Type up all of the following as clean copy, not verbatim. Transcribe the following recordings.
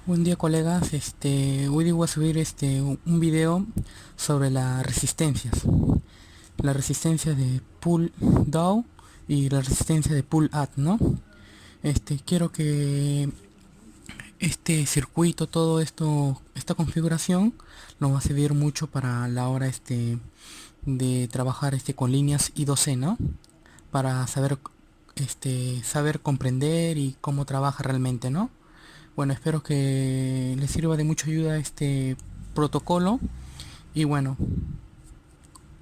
Buen día colegas, hoy voy a subir un video sobre las resistencias. La resistencia de pull down y la resistencia de pull up, ¿no? Quiero que este circuito, todo esto, esta configuración nos va a servir mucho para la hora de trabajar con líneas I2C, ¿no? Para saber saber comprender y cómo trabaja realmente, ¿no? Bueno, espero que les sirva de mucha ayuda este protocolo y bueno,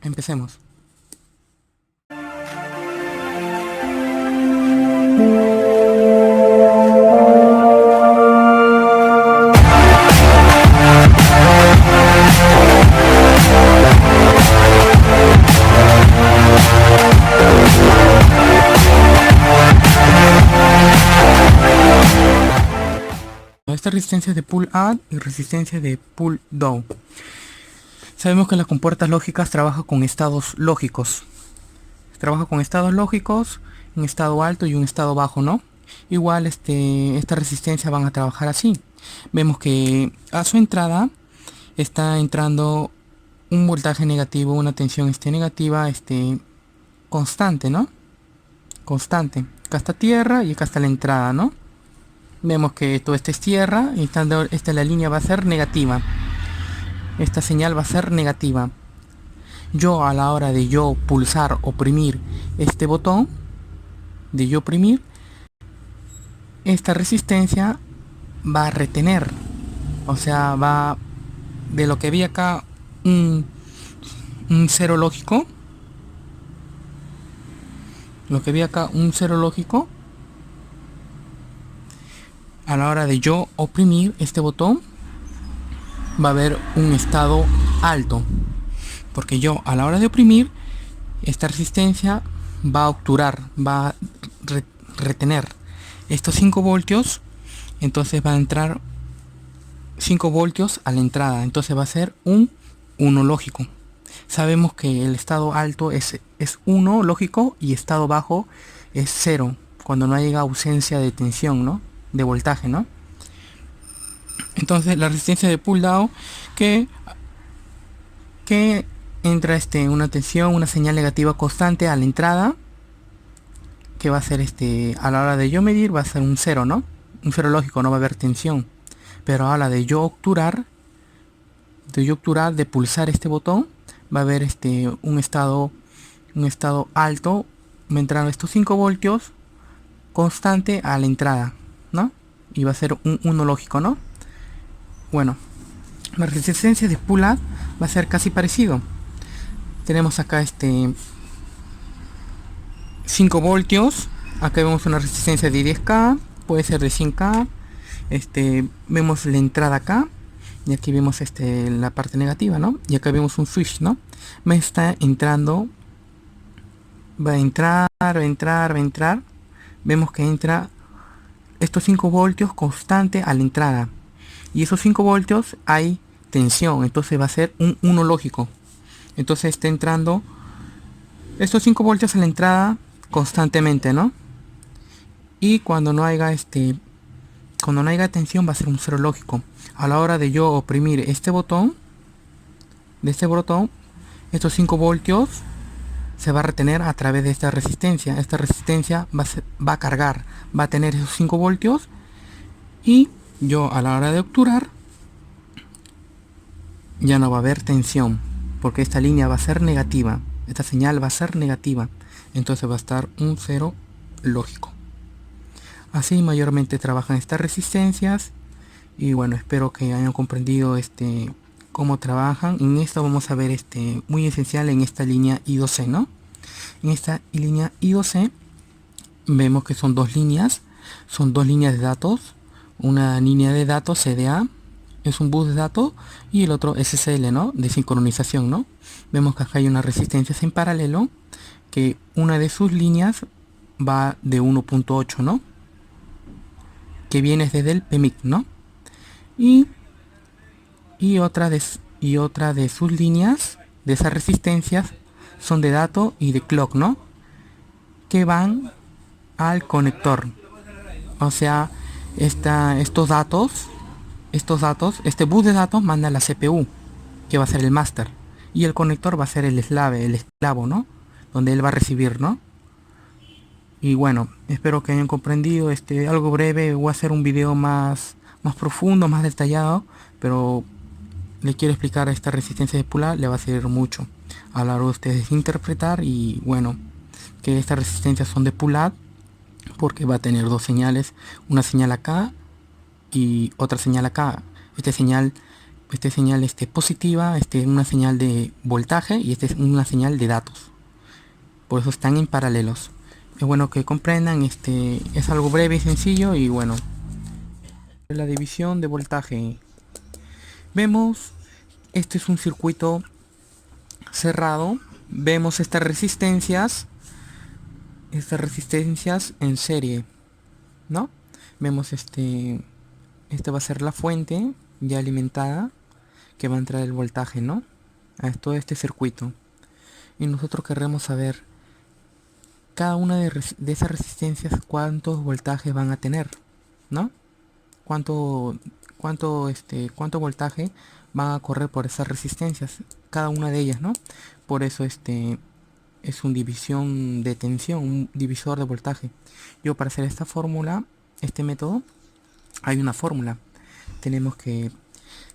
empecemos. Esta resistencia de pull up y resistencia de pull down. Sabemos que las compuertas lógicas trabajan con estados lógicos. Trabaja con estados lógicos, un estado alto y un estado bajo, ¿no? Igual esta resistencia van a trabajar así. Vemos que a su entrada está entrando un voltaje negativo, una tensión negativa, constante, ¿no? Constante. Acá está tierra y acá está la entrada, ¿no? Vemos que todo esto es tierra y la línea va a ser negativa. Esta señal va a ser negativa. Yo a la hora de yo pulsar, oprimir este botón, de yo oprimir, esta resistencia va a retener. O sea, va de lo que vi acá un cero lógico. Lo que vi acá un cero lógico. A la hora de yo oprimir este botón va a haber un estado alto, porque yo a la hora de oprimir esta resistencia va a obturar, va a retener estos 5 voltios, entonces va a entrar 5 voltios a la entrada, entonces va a ser un 1 lógico. Sabemos que el estado alto es 1 lógico y estado bajo es 0 cuando no haya ausencia de tensión, ¿no? De voltaje, ¿no? Entonces la resistencia de pull down que entra una tensión, una señal negativa constante a la entrada, que va a ser a la hora de yo medir va a ser un 0, ¿no? Un 0 lógico, no va a haber tensión. Pero a la de yo obturar, de pulsar este botón, va a haber un estado alto, va a entrar estos 5 voltios constante a la entrada, ¿no? Y va a ser un 1 lógico, ¿no? Bueno, la resistencia de pull up va a ser casi parecido. Tenemos acá 5 voltios. Acá vemos una resistencia de 10k, puede ser de 100k. Vemos la entrada acá y aquí vemos la parte negativa, ¿no? Y acá vemos un switch, ¿no? Me está entrando, va a entrar, va a entrar, va a entrar. Vemos que entra estos 5 voltios constante a la entrada, y esos 5 voltios hay tensión, entonces va a ser un 1 lógico. Entonces está entrando estos 5 voltios a la entrada constantemente, ¿no? Y cuando no haya tensión va a ser un 0 lógico. A la hora de yo oprimir este botón, estos 5 voltios se va a retener a través de esta resistencia. Esta resistencia va a cargar, va a tener esos 5 voltios, y yo a la hora de obturar ya no va a haber tensión, porque esta línea va a ser negativa, esta señal va a ser negativa, entonces va a estar un 0 lógico. Así mayormente trabajan estas resistencias, y bueno, espero que hayan comprendido cómo trabajan. En esto vamos a ver muy esencial en esta línea I2C, ¿no? En esta línea I2C vemos que son dos líneas de datos. Una línea de datos CDA es un bus de datos, y el otro SSL, ¿no? De sincronización, ¿no? Vemos que acá hay unas resistencias en paralelo, que una de sus líneas va de 1.8, ¿no? Que viene desde el PMIC, ¿no? Y otra de sus líneas, de esas resistencias, son de datos y de clock, ¿no? Que van al conector. O sea, estos datos estos datos, este bus de datos manda a la CPU, que va a ser el máster, y el conector va a ser el slave, el esclavo, ¿no? Donde él va a recibir, ¿no? Y bueno, espero que hayan comprendido, algo breve. Voy a hacer un video más profundo, más detallado, pero le quiero explicar esta resistencia de pull-up, le va a servir mucho a la hora de ustedes interpretar. Y bueno, que estas resistencias son de pull-up porque va a tener dos señales, una señal acá y otra señal acá. Esta señal positiva, una señal de voltaje, y esta es una señal de datos. Por eso están en paralelos. Es bueno que comprendan, es algo breve y sencillo. Y bueno, la división de voltaje. Vemos, este es un circuito cerrado. Vemos estas resistencias en serie, ¿no? Vemos va a ser la fuente ya alimentada que va a entrar el voltaje, ¿no? A todo este circuito. Y nosotros querremos saber cada una de esas resistencias cuántos voltajes van a tener, ¿no? Cuánto voltaje van a correr por esas resistencias, cada una de ellas, ¿no? Por eso es un división de tensión, un divisor de voltaje. Yo, para hacer esta fórmula, este método, hay una fórmula. Tenemos que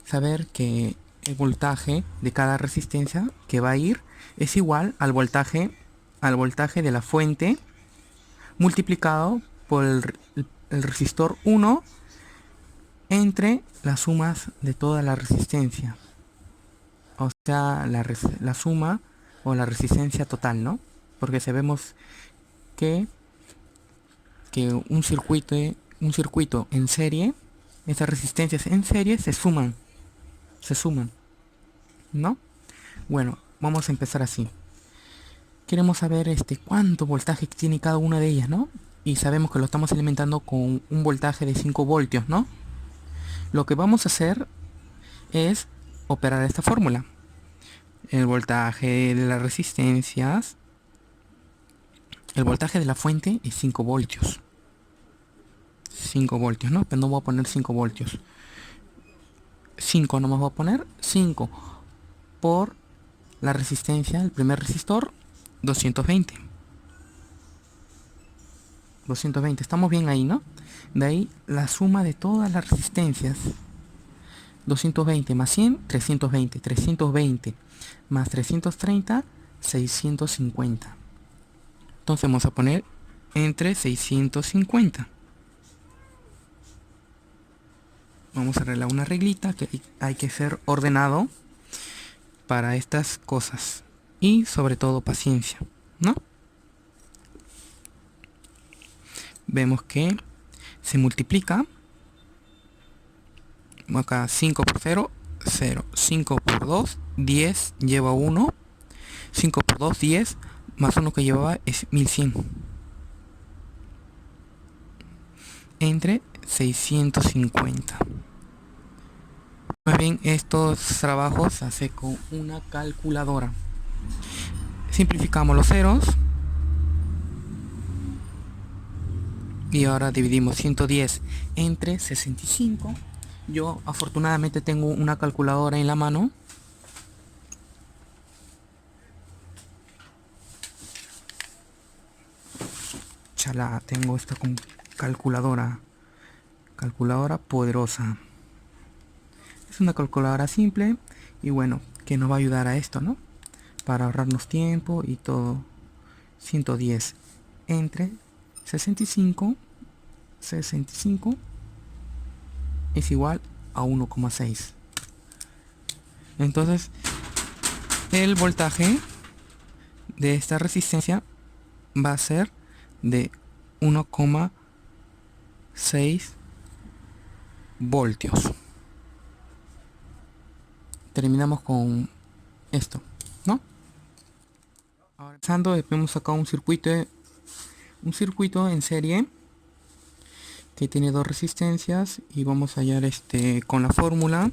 saber que el voltaje de cada resistencia que va a ir es igual al voltaje de la fuente multiplicado por el resistor 1 entre las sumas de toda la resistencia, o sea, la suma o la resistencia total, ¿no? Porque sabemos que un circuito en serie, estas resistencias en serie se suman, ¿no? Bueno, vamos a empezar así. Queremos saber cuánto voltaje tiene cada una de ellas, ¿no? Y sabemos que lo estamos alimentando con un voltaje de 5 voltios, ¿no? Lo que vamos a hacer es operar esta fórmula. El voltaje de las resistencias, el voltaje de la fuente es 5 voltios. 5 voltios, ¿no? Pero no voy a poner 5 voltios. 5 nomás voy a poner 5 por la resistencia, el primer resistor, 220. 220, estamos bien ahí, ¿no? De ahí la suma de todas las resistencias. 220 más 100, 320. 320 más 330, 650. Entonces vamos a poner entre 650. Vamos a arreglar una reglita, que hay que ser ordenado para estas cosas. Y sobre todo paciencia, ¿no? Vemos que se multiplica. Acá 5 por 0, 0. 5 por 2, 10, lleva 1. 5 por 2, 10, más 1 que llevaba es 1100. Entre 650. Más bien, estos trabajos se hace con una calculadora. Simplificamos los ceros. Y ahora dividimos 110 entre 65. Yo afortunadamente tengo una calculadora en la mano. Chala, tengo esta calculadora poderosa. Es una calculadora simple y bueno, que nos va a ayudar a esto, ¿no? Para ahorrarnos tiempo y todo. 110 entre 65 es igual a 1,6. Entonces el voltaje de esta resistencia va a ser de 1,6 voltios. Terminamos con esto, ¿no? Ahora, vemos acá un circuito en serie que tiene dos resistencias, y vamos a hallar con la fórmula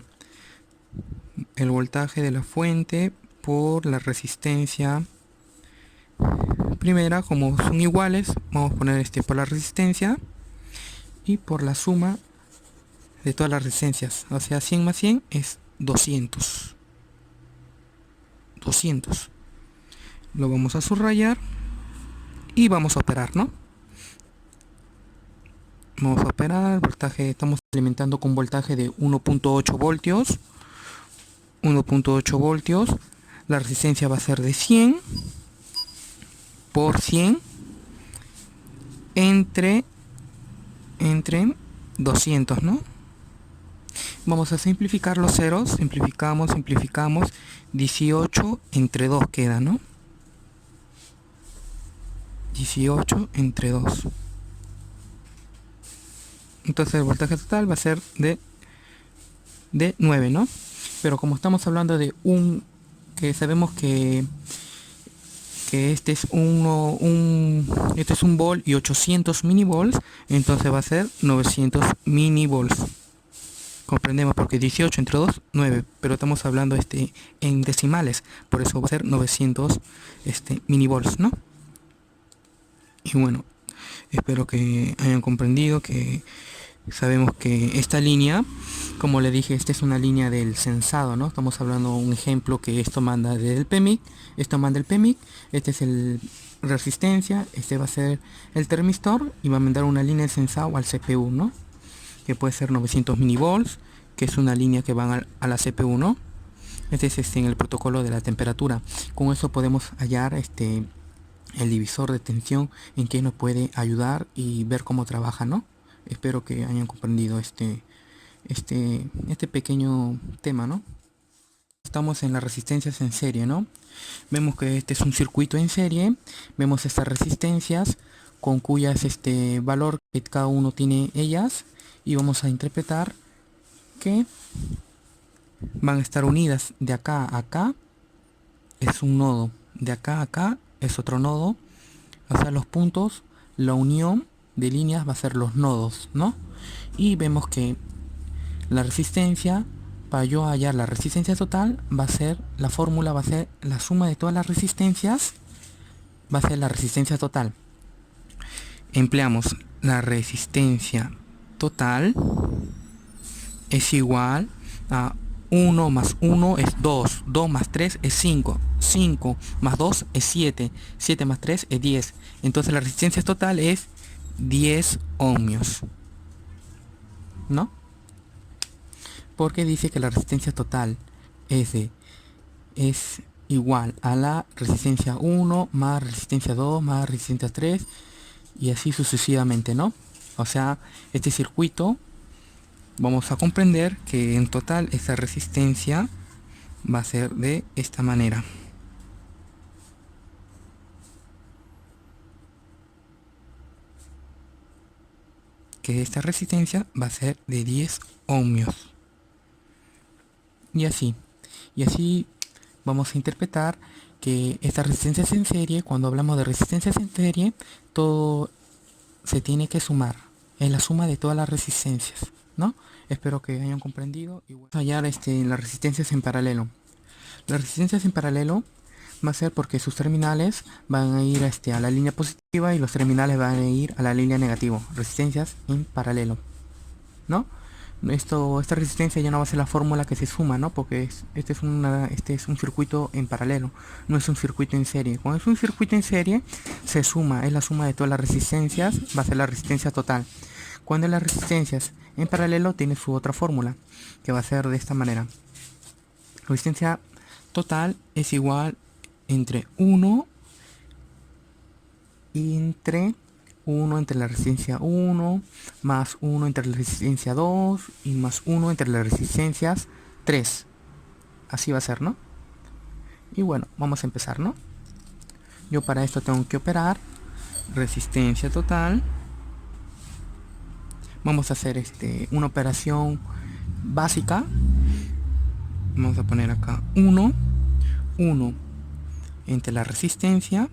el voltaje de la fuente por la resistencia primera. Como son iguales, vamos a poner por la resistencia, y por la suma de todas las resistencias. O sea, 100 más 100 es 200. 200. Lo vamos a subrayar y vamos a operar, ¿no? Vamos a operar, voltaje, estamos alimentando con voltaje de 1.8 voltios. 1.8 voltios. La resistencia va a ser de 100 por 100 entre 200, ¿no? Vamos a simplificar los ceros, simplificamos, 18 entre 2 queda, ¿no? 18 entre 2. Entonces el voltaje total va a ser de 9, ¿no? Pero como estamos hablando de que sabemos que este es este es un volt y 800 milivolts, entonces va a ser 900 milivolts. Comprendemos, porque 18 entre 2, 9, pero estamos hablando en decimales, por eso va a ser 900 milivolts, ¿no? Y bueno, espero que hayan comprendido que sabemos que esta línea, como le dije, esta es una línea del sensado, ¿no? Estamos hablando de un ejemplo que esto manda del PMIC, esto manda el PMIC, este es el resistencia, este va a ser el termistor y va a mandar una línea de sensado al CPU, ¿no? Que puede ser 900 milivolts, que es una línea que va a la CPU, ¿no? Este es en el protocolo de la temperatura. Con eso podemos hallar el divisor de tensión en que nos puede ayudar y ver cómo trabaja, ¿no? Espero que hayan comprendido este pequeño tema, ¿no? Estamos en las resistencias en serie, ¿no? Vemos que este es un circuito en serie. Vemos estas resistencias con cuyas valor que cada uno tiene ellas. Y vamos a interpretar que van a estar unidas de acá a acá. Es un nodo. De acá a acá es otro nodo. O sea, los puntos, la unión de líneas va a ser los nodos, ¿no? Y vemos que la resistencia, para yo hallar la resistencia total, va a ser, la fórmula va a ser la suma de todas las resistencias, va a ser la resistencia total. Empleamos la resistencia total es igual a 1 más 1 es 2, 2 más 3 es 5, 5 más 2 es 7, 7 más 3 es 10. Entonces la resistencia total es 10 ohmios, ¿no? Porque dice que la resistencia total es igual a la resistencia 1 más resistencia 2 más resistencia 3 y así sucesivamente, ¿no? O sea, este circuito vamos a comprender que en total esta resistencia va a ser de esta manera. Que esta resistencia va a ser de 10 ohmios. Y así vamos a interpretar que estas resistencias en serie, cuando hablamos de resistencias en serie, todo se tiene que sumar. Es la suma de todas las resistencias, ¿no? Espero que hayan comprendido. Y vamos a hallar las resistencias en paralelo. Las resistencias en paralelo va a ser porque sus terminales van a ir a la línea positiva y los terminales van a ir a la línea negativa. Resistencias en paralelo, ¿no? Esta resistencia ya no va a ser la fórmula que se suma, ¿no? Porque este es un circuito en paralelo, no es un circuito en serie. Cuando es un circuito en serie, se suma, es la suma de todas las resistencias, va a ser la resistencia total. Cuando las resistencias en paralelo tiene su otra fórmula, que va a ser de esta manera. Resistencia total es igual entre 1 entre 1 entre la resistencia 1 más 1 entre la resistencia 2 y más 1 entre las resistencias 3. Así va a ser, ¿no? Y bueno, vamos a empezar, ¿no? Yo para esto tengo que operar resistencia total. Vamos a hacer una operación básica. Vamos a poner acá 1 entre la resistencia,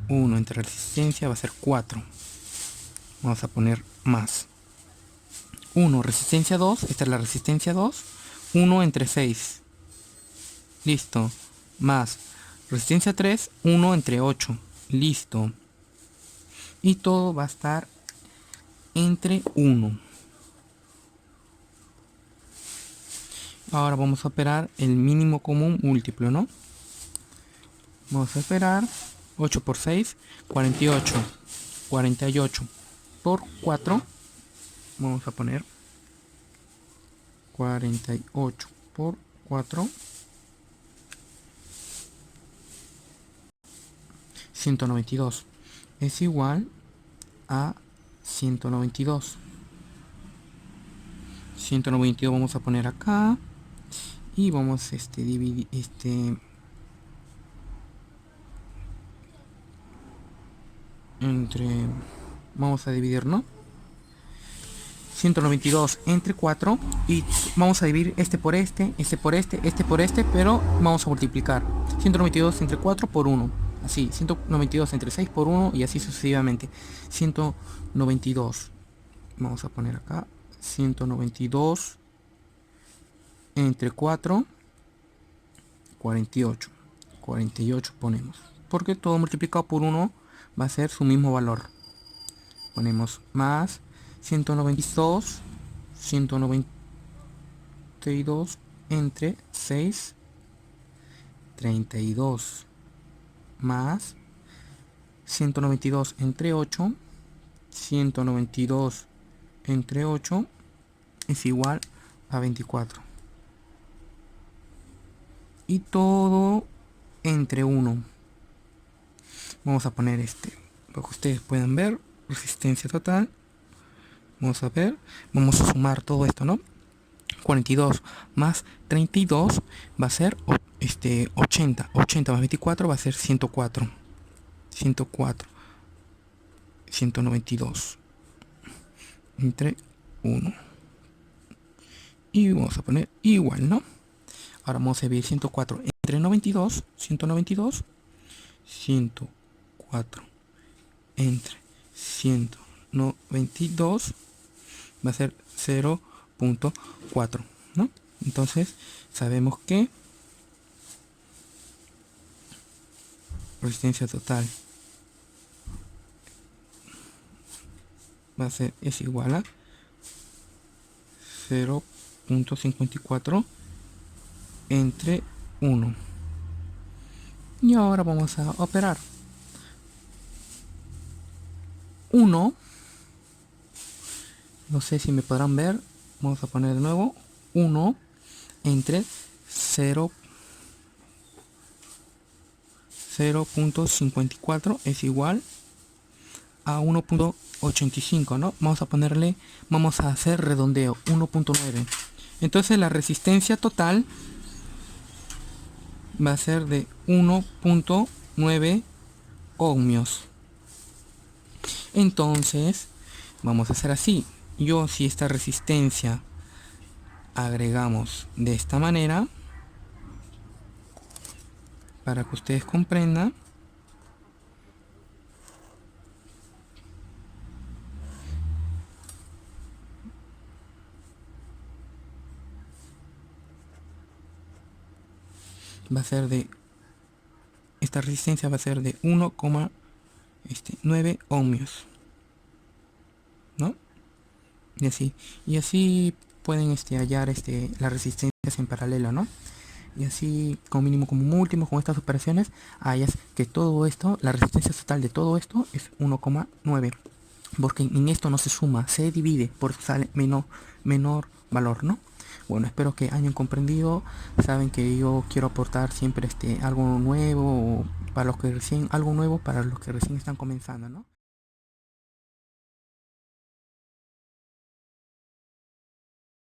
1 entre la resistencia va a ser 4. Vamos a poner más 1 resistencia 2, esta es la resistencia 2, 1 entre 6, listo, más resistencia 3, 1 entre 8, listo, y todo va a estar entre 1. Ahora vamos a operar el mínimo común múltiplo, ¿no? Vamos a operar 8 por 6, 48. 48 por 4. Vamos a poner 48 por 4. 192 es igual a 192. 192 vamos a poner acá y vamos a dividir entre, vamos a dividir, ¿no? 192 entre 4 y vamos a dividir este por este por este, pero vamos a multiplicar 192 entre 4 por 1, así, 192 entre 6 por 1 y así sucesivamente. 192, vamos a poner acá 192 entre 4, 48. 48 ponemos, porque todo multiplicado por 1 va a ser su mismo valor. Ponemos más 192 entre 6, 32, más 192 entre 8, 192 entre 8 es igual a 24. Y todo entre 1. Vamos a poner para que ustedes puedan ver, resistencia total. Vamos a ver, vamos a sumar todo esto, ¿no? 42 más 32 va a ser 80. 80 más 24 va a ser 104. 104. 192 entre 1. Y vamos a poner igual, ¿no? Ahora vamos a dividir 104 entre 92. 192. 104 entre 192 va a ser 0.4, ¿no? Entonces sabemos que resistencia total va a ser, es igual a 0.54 entre 1. Y ahora vamos a operar 1, no sé si me podrán ver, vamos a poner de nuevo 1 entre 0.54 es igual a 1.85, ¿no? Vamos a hacer redondeo, 1.9. Entonces la resistencia total va a ser de 1.9 ohmios. Entonces vamos a hacer así. Si esta resistencia agregamos de esta manera, para que ustedes comprendan, va a ser de, esta resistencia va a ser de 1,9 ohmios, ¿no? Y así pueden hallar las resistencias en paralelo, ¿no? Y así con mínimo como múltiplo, con estas operaciones hallas que todo esto, la resistencia total de todo esto es 1,9, porque en esto no se suma, se divide, por eso sale menor valor, ¿no? Bueno, espero que hayan comprendido. Saben que yo quiero aportar siempre algo nuevo para los que recién están comenzando, ¿no?